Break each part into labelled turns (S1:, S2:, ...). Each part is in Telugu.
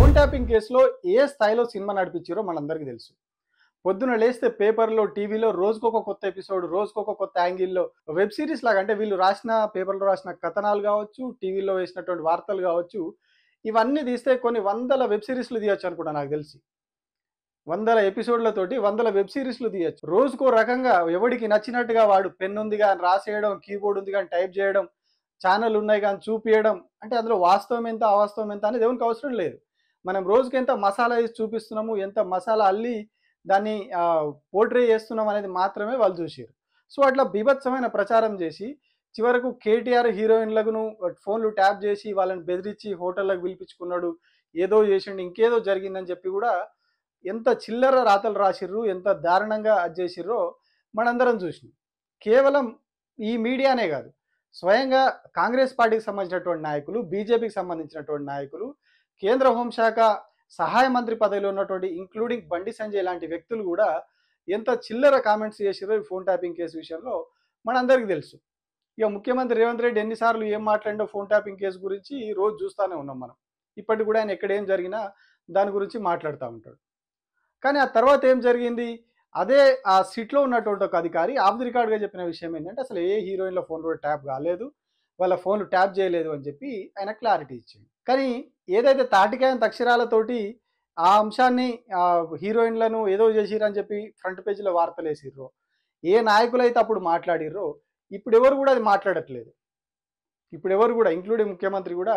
S1: ఫోన్ ట్యాపింగ్ కేసులో ఏ స్థాయిలో సినిమా నడిపించారో మనందరికీ తెలుసు. పొద్దున లేస్తే పేపర్‌లో, టీవీలో రోజుకొక కొత్త ఎపిసోడ్, రోజుకొక కొత్త యాంగిల్‌లో వెబ్ సీరీస్ లాగా అంటే వీళ్ళు రాసిన పేపర్‌లో రాసిన కథనాలు గావచ్చు, టీవీలో వేసినటువంటి వార్తలు గావచ్చు, ఇవన్నీ తీస్తే కొన్ని వందల వెబ్ సీరీస్‌లు తీయొచ్చనుకుంటా నాకు తెలిసి. వందల ఎపిసోడ్‌లతోటి వందల వెబ్ సీరీస్‌లు తీయొచ్చు. రోజుకో రకంగా ఎవడికి నచ్చినట్టుగా వాడు పెన్నుందిగా అని రాసేయడం, కీబోర్డ్ ఉంది గాని టైప్ జేయడం, ఛానెల్ ఉన్నాయి గాని చూపియడం. అంటే అందులో వాస్తవం ఎంత, అవాస్తవం ఎంత అనేది ఎవనికి అవసరం లేదు. మనం రోజుకెంత మసాలా ఏసి చూపిస్తున్నాము, ఎంత మసాలా అల్లి దాన్ని పోర్ట్రే చేస్తున్నాం అనేది మాత్రమే వాళ్ళు చూసిర్రు. సో, అట్లా బీభత్సమైన ప్రచారం చేసి, చివరకు కేటీఆర్ హీరోయిన్‌లకును ఫోన్‌లు ట్యాప్ చేసి, వాళ్ళని బెదిరించి హోటళ్ళకి పిలిపించుకున్నాడు. ఏదో చేసిండు, ఇంకేదో జరిగిందని చెప్పి కూడా ఎంత చిల్లర రాతలు రాసిర్రు, ఎంత దారుణంగా అది చేసిర్రో మనందరం చూసినాం. కేవలం ఈ మీడియానే కాదు, స్వయంగా కాంగ్రెస్ పార్టీకి సంబంధించినటువంటి నాయకులు, బీజేపీకి సంబంధించినటువంటి నాయకులు, కేంద్ర హోంశాఖ సహాయ మంత్రి పదవిలో ఉన్నటువంటి ఇంక్లూడింగ్ బండి సంజయ్ లాంటి వ్యక్తులు కూడా ఎంత చిల్లర కామెంట్స్ చేసిర్రో ఈ ఫోన్ ట్యాపింగ్ కేసు విషయంలో మనందరికీ తెలుసు. ఇక ముఖ్యమంత్రి రేవంత్ రెడ్డి ఎన్నిసార్లు ఏం మాట్లాడిండో ఫోన్ ట్యాపింగ్ కేసు గురించి రోజు చూస్తూనే ఉన్నాం మనం. ఇప్పటికి కూడా ఆయన ఎక్కడ ఏం జరిగినా దాని గురించి మాట్లాడుతూ ఉంటాడు. కానీ ఆ తర్వాత ఏం జరిగింది? అదే ఆ సిట్‌లో ఉన్నటువంటి ఒక అధికారి ఆఫ్ ది రికార్డ్‌గా చెప్పిన విషయం ఏంటంటే, అసలు ఏ హీరోయిన్‌ల ఫోన్ కూడా ట్యాప్ కాలేదు. వాళ్ళ ఫోన్‌లు ట్యాప్ చేయలేదు అని చెప్పి ఆయన క్లారిటీ ఇచ్చిండు. కానీ ఏదైతే తాటికాయంత అక్షరాలతోటి ఆ అంశాన్ని హీరోయిన్‌లను ఏదో చేసిర్రని చెప్పి ఫ్రంట్ పేజ్‌లో వార్తలేసిర్రో, ఏ నాయకులైతే అప్పుడు మాట్లాడిర్రో, ఇప్పుడెవరు కూడా అది మాట్లాడట్లేదు. ఇప్పుడెవరు కూడా ఇంక్లూడింగ్ ముఖ్యమంత్రి కూడా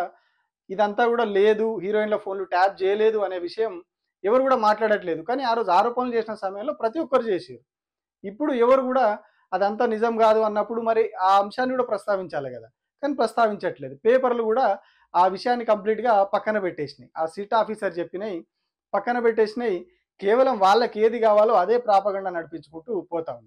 S1: ఇదంతా కూడా లేదు, హీరోయిన్‌ల ఫోన్‌లు ట్యాప్ చేయలేదు అనే విషయం ఎవరు కూడా మాట్లాడట్లేదు. కానీ ఆ రోజు ఆరోపణలు చేసిన సమయంలో ప్రతి ఒక్కరు చేసిర్రు. ఇప్పుడు ఎవరు కూడా అదంతా నిజం కాదు అన్నప్పుడు మరి ఆ అంశాన్ని కూడా ప్రస్తావించాలి కదా! కానీ ప్రస్తావించట్లేదు. పేపర్‌లు కూడా ఆ విషయాన్ని కంప్లీట్‌గా పక్కన పెట్టేసినాయి. ఆ సిట్ ఆఫీసర్ చెప్పినయి పక్కన పెట్టేసినాయి. కేవలం వాళ్ళకి ఏది కావాలో అదే ప్రాపగండా నడిపించుకుంటూ పోతా ఉంది.